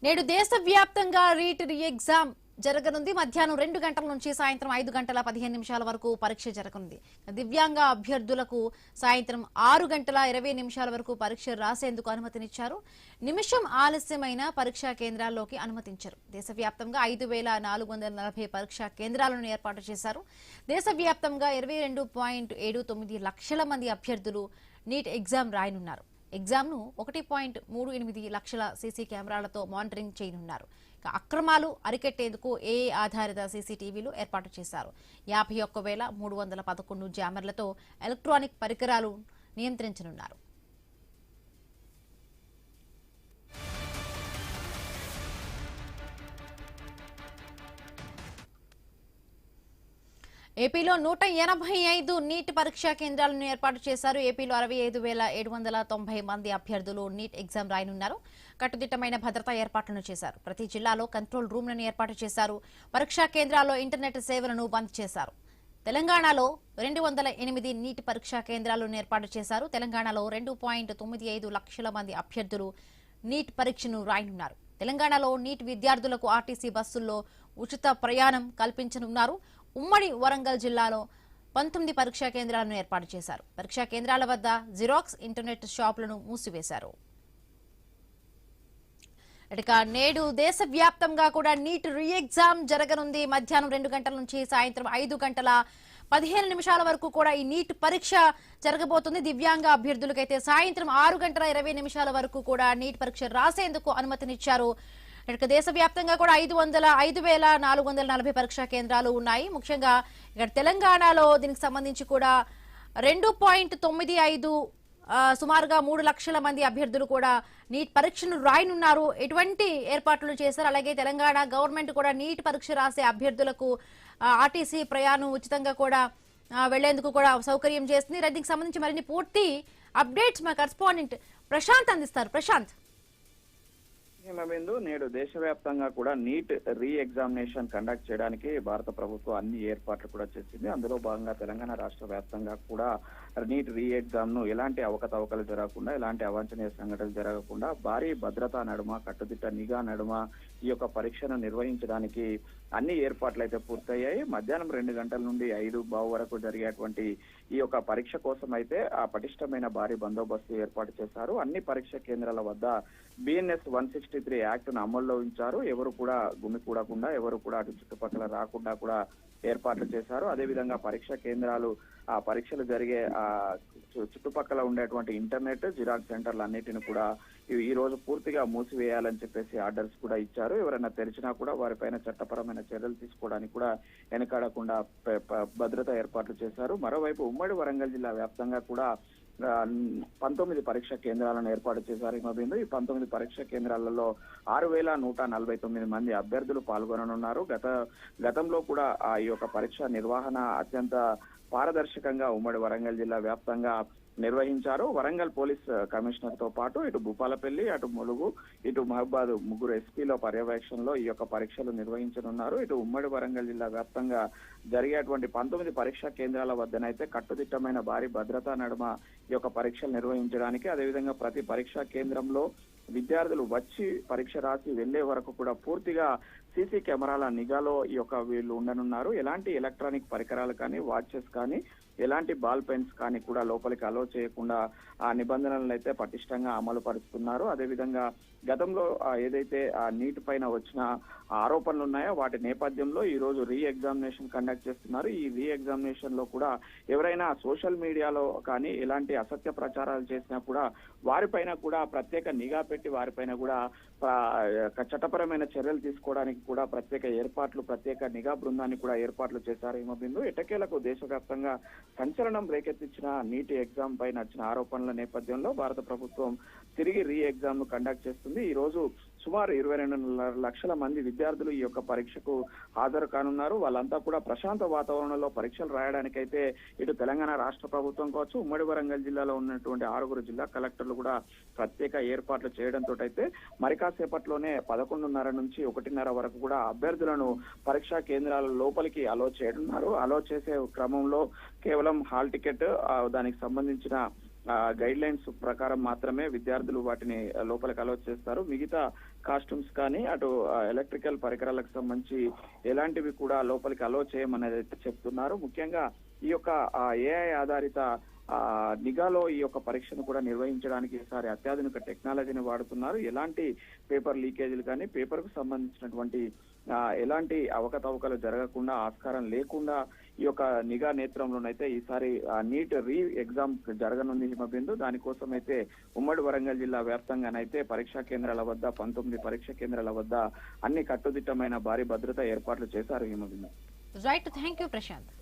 నేడు దేశవ్యాప్తంగా రీట్ ఎగ్జామ్ జరగనుంది. మధ్యాహ్నం 2 గంటల నుంచి సాయంత్రం 5 గంటల 15 నిమిషాల వరకు పరీక్ష జరగనుంది. దివ్యాంగ అభ్యర్థులకు సాయంత్రం 6 గంటల 20 నిమిషాల వరకు పరీక్ష రాసేందుకు అనుమతినిచ్చారు. నిమిషం ఆలస్యమైన పరీక్షా కేంద్రాల్లోకి అనుమతించారు. దేశవ్యాప్తంగా 5440 పరీక్షా కేంద్రాలను ఏర్పాటు చేశారు. దేశవ్యాప్తంగా 22.79 లక్షల మంది అభ్యర్థులు నీట్ ఎగ్జామ్ రాయనున్నారు. ఎగ్జామ్ ను 1.38 లక్షల సీసీ కెమెరాలతో మానిటరింగ్ చేయనున్నారు. అక్రమాలు అరికెట్టేందుకు ఏఏ ఆధారిత సీసీటీవీలు ఏర్పాటు చేశారు. 51,311 జామర్లతో ఎలక్ట్రానిక్ పరికరాలు నియంత్రించనున్నారు. ఏపీలో 185 నీట్ పరీక్షా కేంద్రాలను ఏర్పాటు చేశారు. ఏపీలో 65,790 మంది అభ్యర్థులు నీట్ ఎగ్జామ్ రాయనున్నారు. కట్టుదిట్టమైన భద్రతా ఏర్పాట్లను చేశారు. ప్రతి జిల్లాలో కంట్రోల్ రూమ్లను ఏర్పాటు చేశారు. పరీక్షా కేంద్రాల్లో ఇంటర్నెట్ సేవలను బంద్ చేశారు. తెలంగాణలో 208 నీట్ పరీక్షా కేంద్రాలను ఏర్పాటు చేశారు. తెలంగాణలో 2.95 లక్షల మంది అభ్యర్థులు నీట్ పరీక్షను రాయనున్నారు. తెలంగాణలో నీట్ విద్యార్థులకు ఆర్టీసీ బస్సుల్లో ఉచిత ప్రయాణం కల్పించనున్నారు. ఉమ్మడి వరంగల్ జిల్లాలో 19 పరీక్షా కేంద్రాలను ఏర్పాటు చేశారు. పరీక్షా కేంద్రాల వద్ద జిరాక్స్ ఇంటర్నెట్ షాపులను మూసివేశారు. నేడు దేశవ్యాప్తంగా కూడా నీట్ రీ ఎగ్జామ్ జరగనుంది. మధ్యాహ్నం 2 గంటల నుంచి సాయంత్రం 5 గంటల 15 నిమిషాల వరకు కూడా ఈ నీట్ పరీక్ష జరగబోతుంది. దివ్యాంగ అభ్యర్థులకైతే సాయంత్రం 6 గంటల 20 నిమిషాల వరకు కూడా నీట్ పరీక్ష రాసేందుకు అనుమతినిచ్చారు. దేశవ్యాప్తంగా కూడా 5,440 పరీక్షా కేంద్రాలు ఉన్నాయి. ముఖ్యంగా ఇక్కడ తెలంగాణలో దీనికి సంబంధించి కూడా 2.95 సుమారుగా 3 లక్షల మంది అభ్యర్థులు కూడా నీట్ పరీక్షను రాయనున్నారు. ఎటువంటి ఏర్పాట్లు చేశారు. అలాగే తెలంగాణ గవర్నమెంట్ కూడా నీట్ పరీక్ష రాసే అభ్యర్థులకు ఆర్టీసీ ప్రయాణం ఉచితంగా కూడా వెళ్లేందుకు కూడా సౌకర్యం చేస్తుంది. దీనికి సంబంధించి మరిన్ని పూర్తి అప్డేట్స్ మా కరెస్పాండెంట్ ప్రశాంత్ అందిస్తారు. ప్రశాంత్, నేడు దేశవ్యాప్తంగా కూడా నీట్ రీ ఎగ్జామినేషన్ కండక్ట్ చేయడానికి భారత ప్రభుత్వం అన్ని ఏర్పాట్లు కూడా చేసింది. అందులో భాగంగా తెలంగాణ రాష్ట్ర వ్యాప్తంగా కూడా నీట్ రీ ఎగ్జామ్ ను ఎలాంటి అవకతవకలు జరగకుండా, ఎలాంటి అవాంఛనీయ సంఘటనలు జరగకుండా భారీ భద్రతా నడుమ, కట్టుదిట్ట నిఘా నడుమ ఈ యొక్క పరీక్షను నిర్వహించడానికి అన్ని ఏర్పాట్లు అయితే పూర్తయ్యాయి. మధ్యాహ్నం 2 గంటల నుండి 5:15 వరకు జరిగేటువంటి ఈ యొక్క పరీక్ష కోసం అయితే ఆ పటిష్టమైన భారీ బందోబస్తు ఏర్పాటు చేశారు. అన్ని పరీక్ష కేంద్రాల వద్ద BNS 163 యాక్ట్ ను అమల్లో ఉంచారు. ఎవరు కూడా గుమికూడకుండా, ఎవరు కూడా అటు చుట్టుపక్కల రాకుండా కూడా ఏర్పాట్లు చేశారు. అదేవిధంగా పరీక్ష కేంద్రాలు, ఆ పరీక్షలు జరిగే చుట్టుపక్కల ఉండేటువంటి ఇంటర్నెట్, జిరాక్స్ సెంటర్లు అన్నిటిని కూడా ఈ రోజు పూర్తిగా మూసివేయాలని చెప్పేసి ఆర్డర్స్ కూడా ఇచ్చారు. ఎవరైనా తెరిచినా కూడా వారిపైన చట్టపరమైన చర్యలు తీసుకోవడానికి కూడా వెనకాడకుండా భద్రతా ఏర్పాట్లు చేశారు. మరోవైపు ఉమ్మడి వరంగల్ జిల్లా వ్యాప్తంగా కూడా 19 పరీక్ష కేంద్రాలను ఏర్పాటు చేశారు. ఈ 19 పరీక్ష కేంద్రాలలో 6,149 మంది అభ్యర్థులు పాల్గొననున్నారు. గతంలో కూడా ఈ యొక్క పరీక్ష నిర్వహణ అత్యంత పారదర్శకంగా ఉమ్మడి వరంగల్ జిల్లా వ్యాప్తంగా నిర్వహించారు. వరంగల్ పోలీస్ కమిషనర్ తో పాటు ఇటు భూపాలపల్లి, అటు ములుగు, ఇటు మహబాద్ 3 ఎస్పీల పర్యవేక్షణలో ఈ యొక్క పరీక్షలు నిర్వహించనున్నారు. ఇటు ఉమ్మడి వరంగల్ జిల్లా వ్యాప్తంగా జరిగేటువంటి 19 పరీక్షా కేంద్రాల వద్దనైతే కట్టుదిట్టమైన భారీ భద్రతా నడుమ ఈ యొక్క పరీక్షలు నిర్వహించడానికి, అదేవిధంగా ప్రతి పరీక్షా కేంద్రంలో విద్యార్థులు వచ్చి పరీక్ష రాసి వెళ్లే వరకు కూడా పూర్తిగా సీసీ కెమెరాల నిఘాలో ఈ యొక్క వీళ్ళు ఉండనున్నారు. ఎలాంటి ఎలక్ట్రానిక్ పరికరాలు కానీ, వాచెస్ కానీ, ఎలాంటి బాల్ పెన్స్ కానీ కూడా లోపలికి అలో చేయకుండా ఆ నిబంధనలను అయితే పటిష్టంగా అమలు పరుస్తున్నారు. అదేవిధంగా గతంలో ఏదైతే ఆ నీట్ పైన వచ్చిన ఆరోపణలు ఉన్నాయో వాటి నేపథ్యంలో ఈ రోజు రీ ఎగ్జామినేషన్ కండక్ట్ చేస్తున్నారు. ఈ రీ ఎగ్జామినేషన్ లో కూడా ఎవరైనా సోషల్ మీడియాలో కానీ ఎలాంటి అసత్య ప్రచారాలు చేసినా కూడా వారిపైన కూడా ప్రత్యేక నిఘా పెట్టి వారిపైన కూడా చట్టపరమైన చర్యలు తీసుకోవడానికి కూడా ప్రత్యేక ఏర్పాట్లు, ప్రత్యేక నిఘా బృందాన్ని కూడా ఏర్పాట్లు చేశారు. హిమబిందు ఎట్టకేలకు దేశవ్యాప్తంగా సంచలనం రేకెత్తించిన నీట్ ఎగ్జామ్ పై వచ్చిన ఆరోపణల నేపథ్యంలో భారత ప్రభుత్వం తిరిగి రీ ఎగ్జామ్ ను కండక్ట్ చేస్తుంది. ఈ రోజు సుమారు 22 లక్షల మంది విద్యార్థులు ఈ యొక్క పరీక్షకు హాజరు కానున్నారు. వాళ్ళంతా కూడా ప్రశాంత వాతావరణంలో పరీక్షలు రాయడానికైతే ఇటు తెలంగాణ రాష్ట్ర ప్రభుత్వం కావచ్చు, ఉమ్మడి వరంగల్ జిల్లాలో ఉన్నటువంటి 6 జిల్లా కలెక్టర్లు కూడా ప్రత్యేక ఏర్పాట్లు చేయడంతో అయితే మరి కాసేపట్లోనే 11:30 నుంచి 1:30 వరకు కూడా అభ్యర్థులను పరీక్షా కేంద్రాల లోపలికి అలో చేయనున్నారు. అలో చేసే క్రమంలో కేవలం హాల్ టికెట్, దానికి సంబంధించిన గైడ్ లైన్స్ ప్రకారం మాత్రమే విద్యార్థులు వాటిని లోపలికి అలౌ చేస్తారు. మిగతా కాస్ట్యూమ్స్ కానీ అటు ఎలక్ట్రికల్ పరికరాలకు సంబంధించి ఎలాంటివి కూడా లోపలికి అలౌ చేయమనేది అయితే చెప్తున్నారు. ముఖ్యంగా ఈ యొక్క ఏఐ ఆధారిత నిఘాలో ఈ యొక్క పరీక్షను కూడా నిర్వహించడానికి ఈసారి అత్యాధునిక టెక్నాలజీని వాడుతున్నారు. ఎలాంటి పేపర్ లీకేజీలు కానీ పేపర్ కు సంబంధించినటువంటి ఎలాంటి అవకతవకలు జరగకుండా ఆస్కారం లేకుండా ఈ యొక్క నిఘా నేత్రంలోనైతే ఈసారి నీట్ రీ ఎగ్జామ్ జరగనుంది హిమబిందు. దానికోసం అయితే ఉమ్మడి వరంగల్ జిల్లా వ్యాప్తంగానైతే పరీక్షా కేంద్రాల వద్ద 19 పరీక్షా కేంద్రాల వద్ద అన్ని కట్టుదిట్టమైన భారీ భద్రతా ఏర్పాట్లు చేశారు Himabindu. Right, thank you Prashanth.